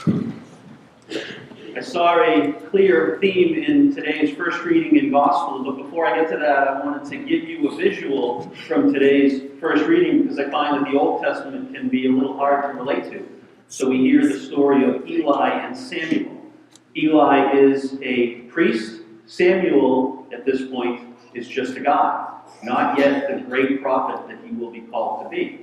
I saw a clear theme in today's first reading in Gospel, but before I get to that, I wanted to give you a visual from today's first reading because I find that the Old Testament can be a little hard to relate to. So we hear the story of Eli and Samuel. Eli is a priest. Samuel, at this point, is just a guy, not yet the great prophet that he will be called to be.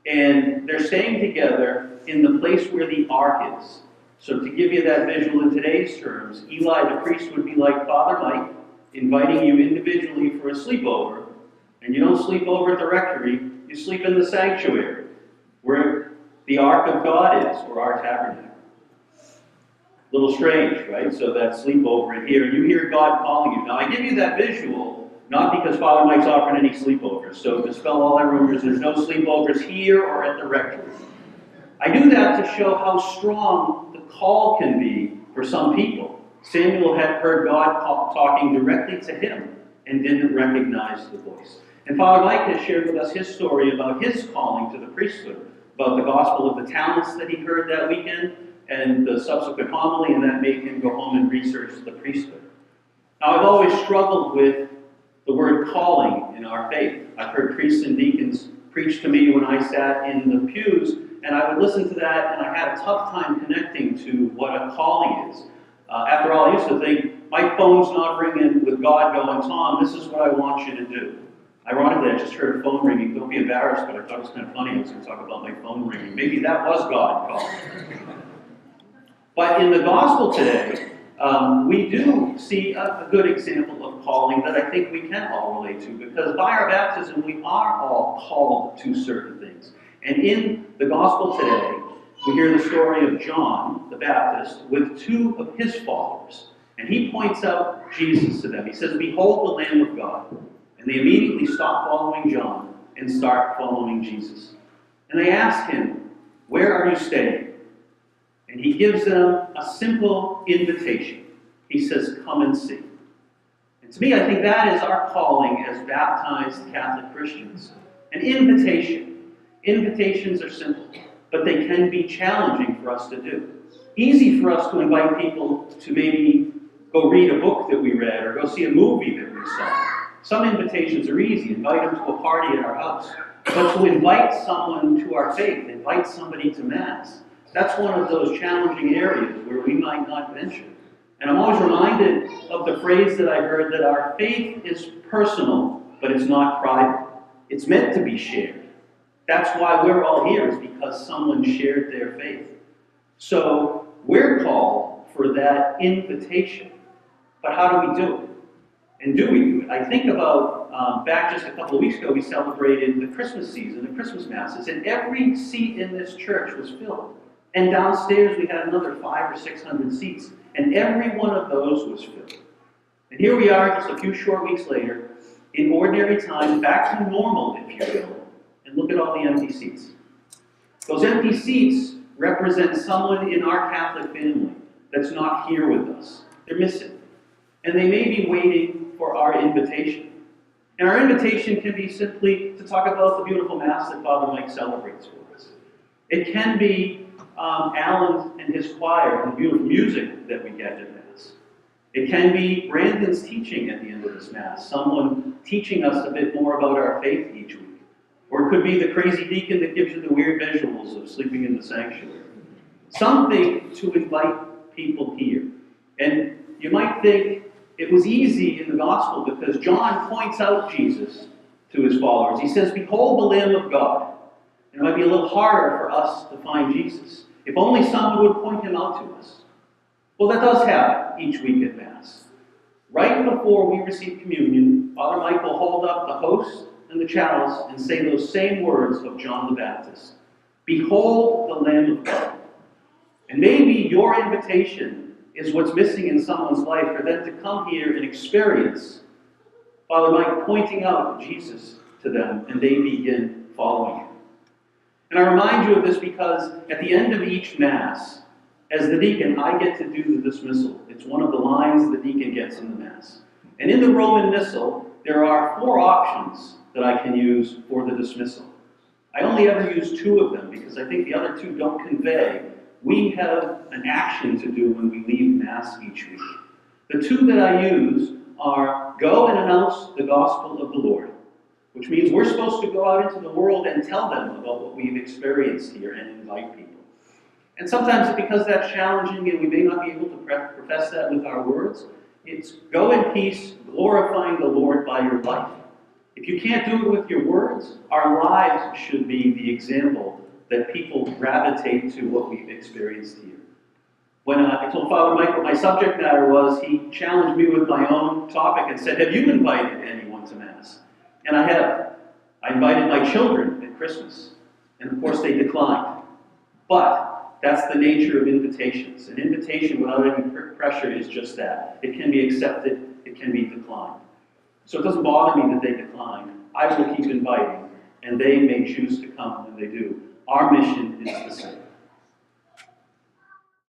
And they're staying together in the place where the ark is. So to give you that visual in today's terms, Eli the priest would be like Father Mike, inviting you individually for a sleepover, and you don't sleep over at the rectory, you sleep in the sanctuary, where the ark of God is, or our tabernacle. A little strange, right? So that sleepover in here, you hear God calling you. Now I give you that visual, not because Father Mike's offering any sleepovers, so dispel all that rumors, there's no sleepovers here or at the rectory. I do that to show how strong the call can be for some people. Samuel had heard God talking directly to him and didn't recognize the voice. And Father Mike has shared with us his story about his calling to the priesthood, about the gospel of the talents that he heard that weekend and the subsequent homily, and that made him go home and research the priesthood. Now, I've always struggled with the word calling in our faith. I've heard priests and deacons preach to me when I sat in the pews, and I would listen to that, and I had a tough time connecting to what a calling is. After all, I used to think, my phone's not ringing with God going, Tom, this is what I want you to do. Ironically, I just heard a phone ringing. Don't be embarrassed, but I thought it was kind of funny. I was going to talk about my phone ringing. Maybe that was God calling. But in the gospel today, we do see a good example of calling that I think we can all relate to, because by our baptism, we are all called to certain things. And in the gospel today, we hear the story of John the Baptist with two of his followers. And he points out Jesus to them. He says, "Behold the Lamb of God." And they immediately stop following John and start following Jesus. And they ask him, "Where are you staying?" And he gives them a simple invitation. He says, "Come and see." And to me, I think that is our calling as baptized Catholic Christians. An invitation. Invitations are simple, but they can be challenging for us to do. Easy for us to invite people to maybe go read a book that we read or go see a movie that we saw. Some invitations are easy. Invite them to a party at our house. But to invite someone to our faith, invite somebody to Mass, that's one of those challenging areas where we might not venture. And I'm always reminded of the phrase that I heard that our faith is personal, but it's not private. It's meant to be shared. That's why we're all here, is because someone shared their faith. So we're called for that invitation. But how do we do it? And do we do it? I think about back just a couple of weeks ago, we celebrated the Christmas season, the Christmas Masses, and every seat in this church was filled. And downstairs we had another 500 or 600 seats, and every one of those was filled. And here we are, just a few short weeks later, in ordinary time, back to normal, if you will. And look at all the empty seats. Those empty seats represent someone in our Catholic family that's not here with us. They're missing. And they may be waiting for our invitation. And our invitation can be simply to talk about the beautiful Mass that Father Mike celebrates for us. It can be Alan and his choir and the beautiful music that we get at Mass. It can be Brandon's teaching at the end of this Mass, someone teaching us a bit more about our faith each week. Or it could be the crazy deacon that gives you the weird visuals of sleeping in the sanctuary. Something to invite people here. And you might think it was easy in the gospel because John points out Jesus to his followers. He says, "Behold the Lamb of God." And it might be a little harder for us to find Jesus. If only someone would point him out to us. Well, that does happen each week at Mass. Right before we receive communion, Father Mike will hold up the host and the chalice and say those same words of John the Baptist. "Behold the Lamb of God." And maybe your invitation is what's missing in someone's life for them to come here and experience Father Mike pointing out Jesus to them, and they begin following him. And I remind you of this because at the end of each Mass, as the deacon, I get to do the dismissal. It's one of the lines the deacon gets in the Mass. And in the Roman Missal, there are 4 options that I can use for the dismissal. I only ever use 2 of them because I think the other 2 don't convey we have an action to do when we leave Mass each week. The two that I use are go and announce the gospel of the Lord, which means we're supposed to go out into the world and tell them about what we've experienced here and invite people. And sometimes because that's challenging and we may not be able to profess that with our words, it's go in peace, glorifying the Lord by your life. If you can't do it with your words, our lives should be the example that people gravitate to what we've experienced here. When I told Father Mike what my subject matter was, he challenged me with my own topic and said, have you invited anyone to Mass? And I have. I invited my children at Christmas, and of course they declined. But that's the nature of invitations. An invitation without any pressure is just that. It can be accepted, it can be declined. So it doesn't bother me that they decline. I will keep inviting, and they may choose to come when they do. Our mission is the same.